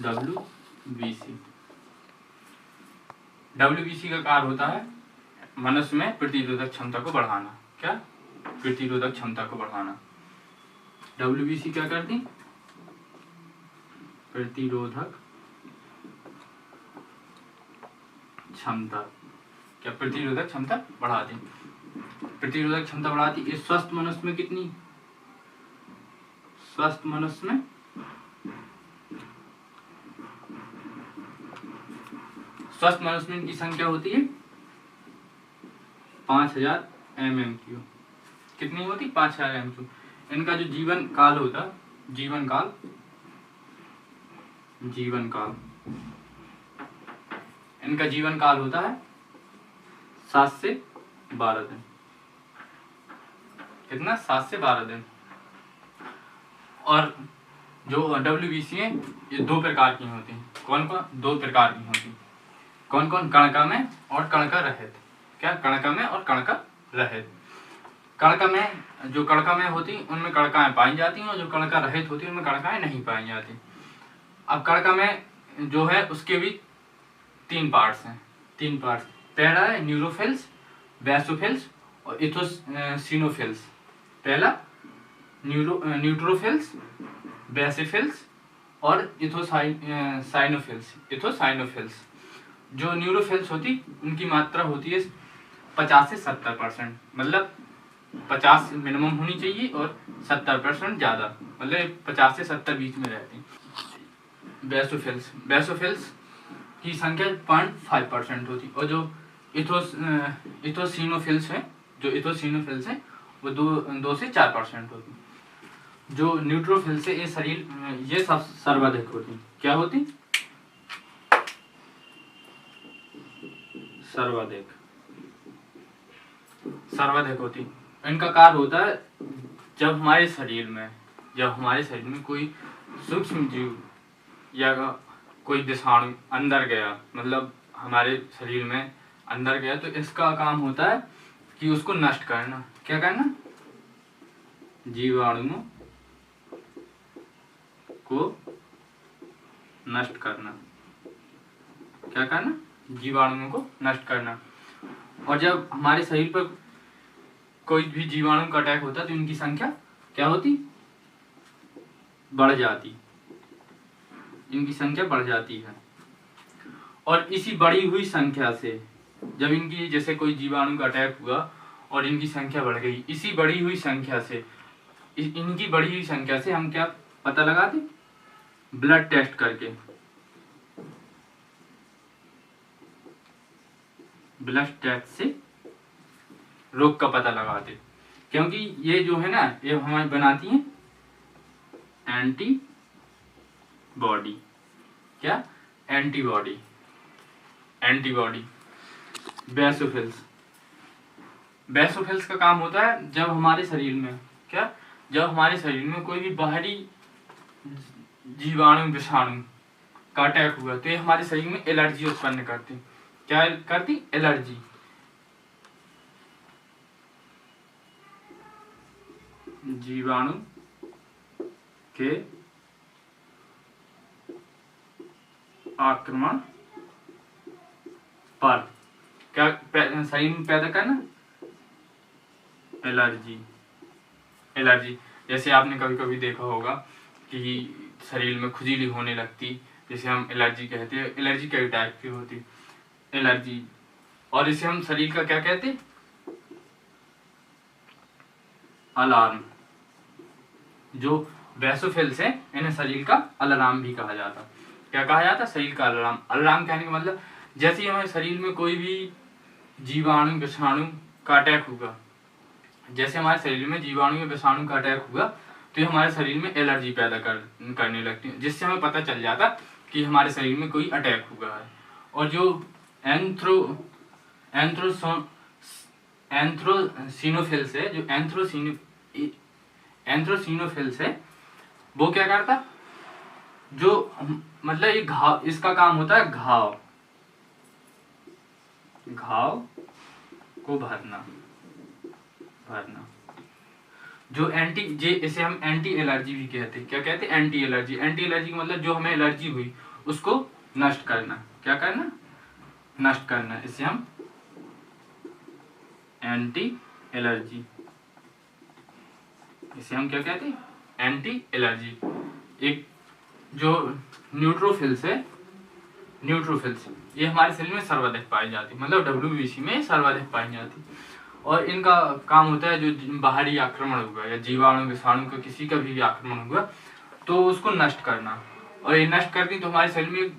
WBC। WBC का कार्य होता है मनुष्य में प्रतिरोधक क्षमता को बढ़ाना। क्या? प्रतिरोधक क्षमता को बढ़ाना। WBC क्या करती? प्रतिरोधक क्षमता। क्या? प्रतिरोधक क्षमता बढ़ाती। प्रतिरोधक क्षमता बढ़ाती। इस स्वस्थ मनुष्य में कितनी? स्वस्थ मनुष्य में इनकी संख्या होती है 5000 mmQ। कितनी होती? 5000 mmQ। इनका जो जीवन काल होता, जीवन काल इनका जीवन काल होता है 7 से 12 दिन। कितना? 7 से 12 दिन। और जो WBC है ये 2 प्रकार की होती हैं। कौन कौन? 2 प्रकार की होती हैं। कौन कौन? कणका में और कणका रहित। क्या? कणका में और कणका रहित। कणका में, जो कणका में होती उनमें कणकाएं पाई जाती हैं और जो कणका रहित होती उनमें कणकाएं नहीं पाई जाती। अब कणका में जो है उसके भी 3 पार्ट्स हैं। 3 पार्ट्स। पहला है न्यूरोफिल्स, बेसोफिल्स और इथोसिनोफिल्स। पहला न्यूट्रोफिल्स, बेसिफिल्स और इथोसाइनोफिल्स। जो न्यूरोफिल्स होती उनकी मात्रा होती है 50 से 70%। मतलब 50 मिनिमम होनी चाहिए और 70% ज़्यादा, मतलब 50 से 70 बीच में रहती। बेसोफिल्स की संख्या 0.5% होती और जो इथोसिनोफिल्स हैं वो 2 से 4% होती। जो न्यूट्रोफिल्स है ये सब सर्वाधिक होती। क्या होती? सर्वाधिक होती। इनका कार्य होता है जब हमारे शरीर में कोई सूक्ष्म जीव या कोई विषाणु अंदर गया, मतलब हमारे शरीर में अंदर गया, तो इसका काम होता है कि उसको नष्ट करना। क्या करना? जीवाणुओं को नष्ट करना। क्या करना? जीवाणुओं को नष्ट करना। और जब हमारे शरीर पर कोई भी जीवाणु का अटैक होता है तो इनकी संख्या क्या होती? बढ़ जाती। इनकी संख्या बढ़ जाती है। और इसी बढ़ी हुई संख्या से, जब इनकी जैसे कोई जीवाणु का अटैक हुआ और इनकी संख्या बढ़ गई, इसी बढ़ी हुई संख्या से, इनकी बढ़ी हुई संख्या से हम क्या पता लगाते? ब्लड टेस्ट करके। ब्लड टेस्ट से रोग का पता लगाते। क्योंकि ये जो है ना, ये हमारी बनाती हैं एंटीबॉडी। क्या? एंटीबॉडी। बेसोफिल्स का काम होता है जब हमारे शरीर में कोई भी बाहरी जीवाणु विषाणु का अटैक हुआ तो ये हमारे शरीर में एलर्जी उत्पन्न करती। क्या करती? एलर्जी। जीवाणु के आक्रमण पर क्या शरीर में पैदा करना? एलर्जी। जैसे आपने कभी कभी देखा होगा कि शरीर में खुजली होने लगती, जिसे हम एलर्जी कहते हैं। एलर्जी कई टाइप की होती एलर्जी, और इसे हम शरीर का क्या कहते? अलार्म। जो बेसोफिल्स है इन्हें शरीर का अलार्म भी कहा जाता। क्या कहा जाता? शरीर का अलार्म। अलार्म कहने का मतलब जैसे ही हमारे शरीर में कोई भी जीवाणु विषाणु का अटैक हुआ, तो ये हमारे शरीर में एलर्जी पैदा करने लगती है, जिससे हमें पता चल जाता कि हमारे शरीर में कोई अटैक हुआ है। और जो एंथ्रोसिनोफिल्स है, वो क्या करता? जो मतलब ये घाव, इसका काम होता है घाव को भरना। जो एंटी जे इसे हम एंटी एलर्जी भी कहते हैं। क्या कहते हैं? Anti allergy. एंटी एलर्जी का मतलब जो हमें एलर्जी हुई उसको नष्ट करना। क्या करना? नष्ट करना। इसे हम एंटी एलर्जी, इसे हम क्या कहते हैं? Anti allergy. एक जो न्यूट्रोफिल्स है, न्यूट्रोफिल्स ये हमारे शरीर में सर्वाधिक पाई जाती, मतलब WBC में सर्वाधिक पाई जाती। और इनका काम होता है जो बाहरी आक्रमण हुआ या जीवाणु विषाणु का किसी का भी आक्रमण हुआ तो उसको नष्ट करना। और ये नष्ट करती तो हमारे शरीर में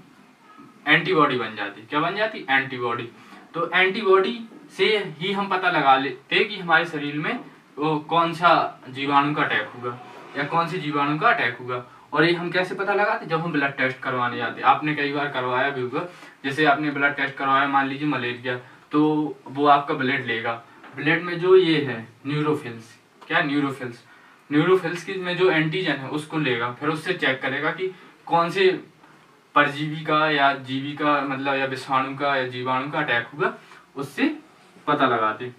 एंटीबॉडी बन जाती। क्या बन जाती? एंटीबॉडी। तो एंटीबॉडी से ही हम पता लगा लेते कि हमारे शरीर में वो कौन सा जीवाणु का अटैक हुआ या कौन सी जीवाणु का अटैक हुआ। और ये हम कैसे पता लगाते? जब हम ब्लड टेस्ट करवाने जाते। आपने कई बार करवाया भी होगा, जैसे आपने ब्लड टेस्ट करवाया, मान लीजिए मलेरिया, तो वो आपका ब्लड लेगा। ब्लड में जो ये है न्यूरोफिल्स, क्या? न्यूरोफिल्स। न्यूरोफिल्स की में जो एंटीजन है उसको लेगा, फिर उससे चेक करेगा कि कौन से परजीवी का या जीवी का, मतलब या विषाणु का या जीवाणु का अटैक हुआ, उससे पता लगाते।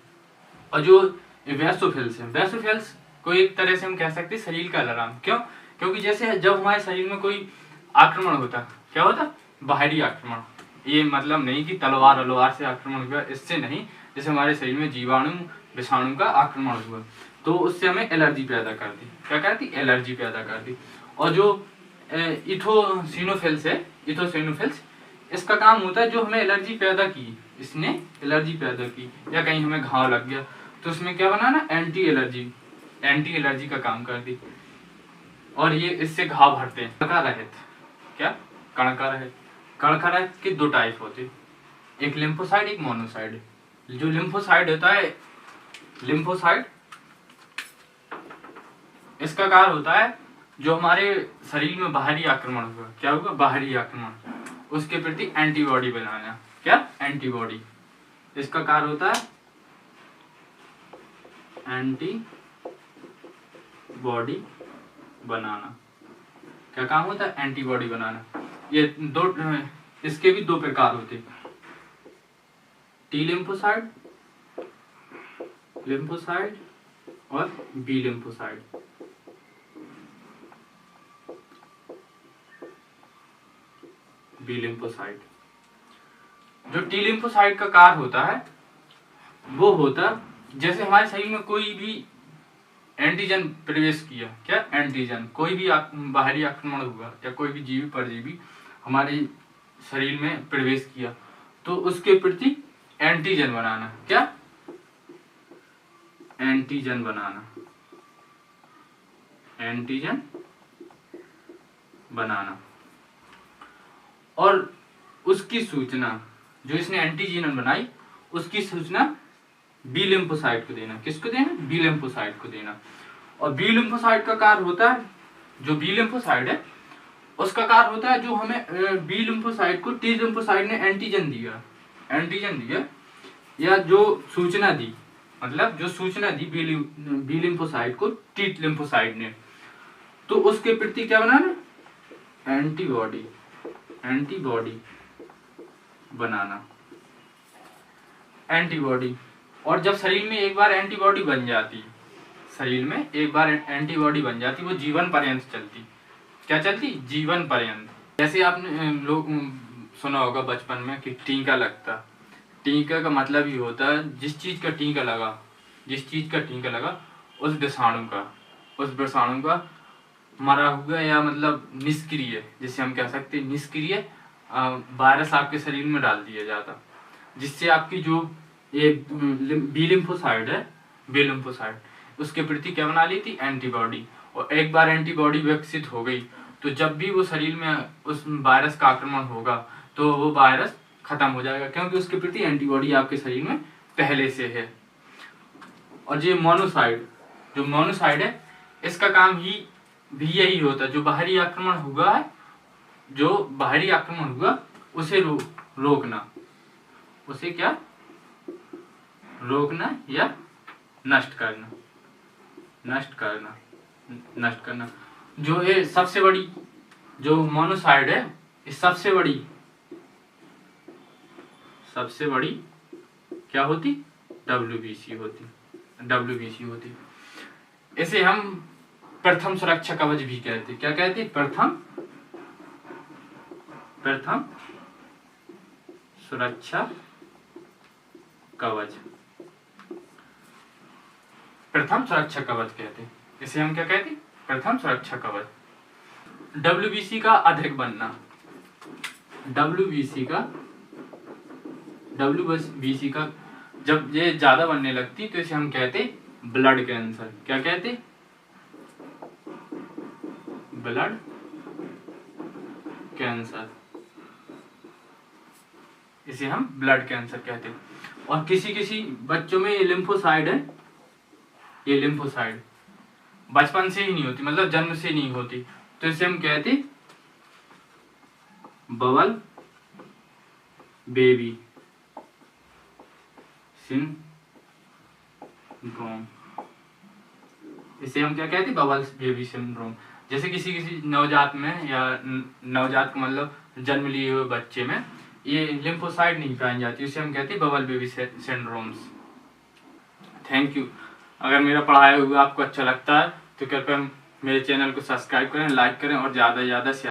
और जो वैसोफिल्स है, वैसोफिल्स को एक तरह से हम कह सकते हैं शरीर का अलार्म। क्यों? क्योंकि जैसे जब हमारे शरीर में कोई आक्रमण होता, क्या होता? बाहरी आक्रमण। ये मतलब नहीं कि तलवार से आक्रमण हुआ, इससे नहीं। जैसे हमारे शरीर में जीवाणु विषाणु का आक्रमण हुआ तो उससे हमें एलर्जी पैदा करती। क्या करती? एलर्जी पैदा करती। और जो इथोसिनोफिल्स है, इथोसिनोफिल्स, इसका काम होता है जो हमें एलर्जी पैदा की, इसने एलर्जी पैदा की या कहीं हमें घाव लग गया तो उसमें क्या बनाना? एंटी एलर्जी, एंटी एलर्जी का काम करती। और ये इससे घाव भरते हैं। कणका रहित, क्या? कणका रहित। कणका रहित के दो टाइप होते, एक लिम्फोसाइड, एक मोनोसाइड। जो लिम्फोसाइड होता है, लिम्फोसाइड, इसका कार्य होता है जो हमारे शरीर में बाहरी आक्रमण हुआ, क्या होगा? बाहरी आक्रमण, उसके प्रति एंटीबॉडी बनाना। क्या? एंटीबॉडी। इसका कार्य होता है एंटीबॉडी बनाना। क्या काम होता है? एंटीबॉडी बनाना। ये दो, इसके भी दो प्रकार होते, टी लिम्फोसाइड, लिम्फोसाइड और बी लिम्फोसाइड। B lymphocyte. जो टी लिम्फोसाइड का कार्य होता है वो होता, जैसे हमारे शरीर में कोई भी एंटीजन प्रवेश किया, क्या? एंटीजन, कोई भी बाहरी आक्रमण हुआ या कोई भी जीवी परजीवी हमारे शरीर में प्रवेश किया तो उसके प्रति एंटीजन बनाना। क्या? एंटीजन बनाना, एंटीजन बनाना। और उसकी सूचना, जो इसने एंटीजन बनाई उसकी सूचना बी लिम्फोसाइट को देना। किसको देना? बी लिम्फोसाइट को देना। और बी लिम्फोसाइट का कार्य होता है, जो बी लिम्फोसाइट है उसका कार्य होता है जो हमें बी लिम्फोसाइट को टी लिम्फोसाइट ने एंटीजन दिया, एंटीजन दिया या जो सूचना दी, मतलब जो सूचना दी बी लिम्फोसाइट को टी लिम्फोसाइट ने, तो उसके प्रति क्या बनाना? एंटीबॉडी, एंटीबॉडी बनाना, एंटीबॉडी। और जब शरीर में एक बार एंटीबॉडी बन जाती, शरीर में एक बार एंटीबॉडी बन जाती, वो जीवन पर्यंत चलती। क्या चलती? जीवन पर्यंत। जैसे आपने लोग सुना होगा बचपन में कि टीका लगता। टीका का मतलब ये होता है जिस चीज का टीका लगा, जिस चीज का टीका लगा उस विषाणु का मरा हुआ या मतलब निष्क्रिय, जिसे हम कह सकते हैं निष्क्रिय वायरस आपके शरीर में डाल दिया जाता, जिससे आपकी जो ये बी लिम्फोसाइड है, बी लिम्फोसाइड, उसके प्रति क्या बना ली थी? एंटीबॉडी। और एक बार एंटीबॉडी विकसित हो गई तो जब भी वो शरीर में उस वायरस का आक्रमण होगा तो वो वायरस खत्म हो जाएगा, क्योंकि उसके प्रति एंटीबॉडी आपके शरीर में पहले से है। और ये मोनोसाइड, जो मोनोसाइड है, इसका काम ही भी यही होता है, जो बाहरी आक्रमण हुआ है, जो बाहरी आक्रमण हुआ उसे रोकना, उसे क्या? रोकना या नष्ट करना, नष्ट करना, नष्ट करना। जो है सबसे बड़ी, जो मोनोसाइड है, इस सबसे बड़ी क्या होती? WBC होती, WBC होती। इसे हम प्रथम सुरक्षा कवच भी कहते हैं। क्या कहते हैं? प्रथम सुरक्षा कवच, प्रथम सुरक्षा कवच कहते हैं इसे हम। क्या कहते हैं? प्रथम सुरक्षा कवच। WBC का अधिक बनना, WBC का जब ये ज्यादा बनने लगती तो इसे हम कहते ब्लड कैंसर। क्या कहते? ब्लड कैंसर, इसे हम ब्लड कैंसर कहते हैं। और किसी बच्चों में ये लिम्फोसाइड है, ये लिम्फोसाइड बचपन से ही नहीं होती, मतलब जन्म से नहीं होती, तो इसे हम कहते बबल बेबी सिंड्रोम। इसे हम क्या कहते? Bubble baby syndrome. जैसे किसी नवजात में, या नवजात को मतलब जन्म लिए हुए बच्चे में ये लिम्फोसाइड नहीं पाई जाती, उसे हम कहते हैं bubble baby syndromes. Thank you. अगर मेरा पढ़ाया हुआ आपको अच्छा लगता है तो कृपया मेरे चैनल को सब्सक्राइब करें, लाइक करें और ज़्यादा से ज़्यादा शेयर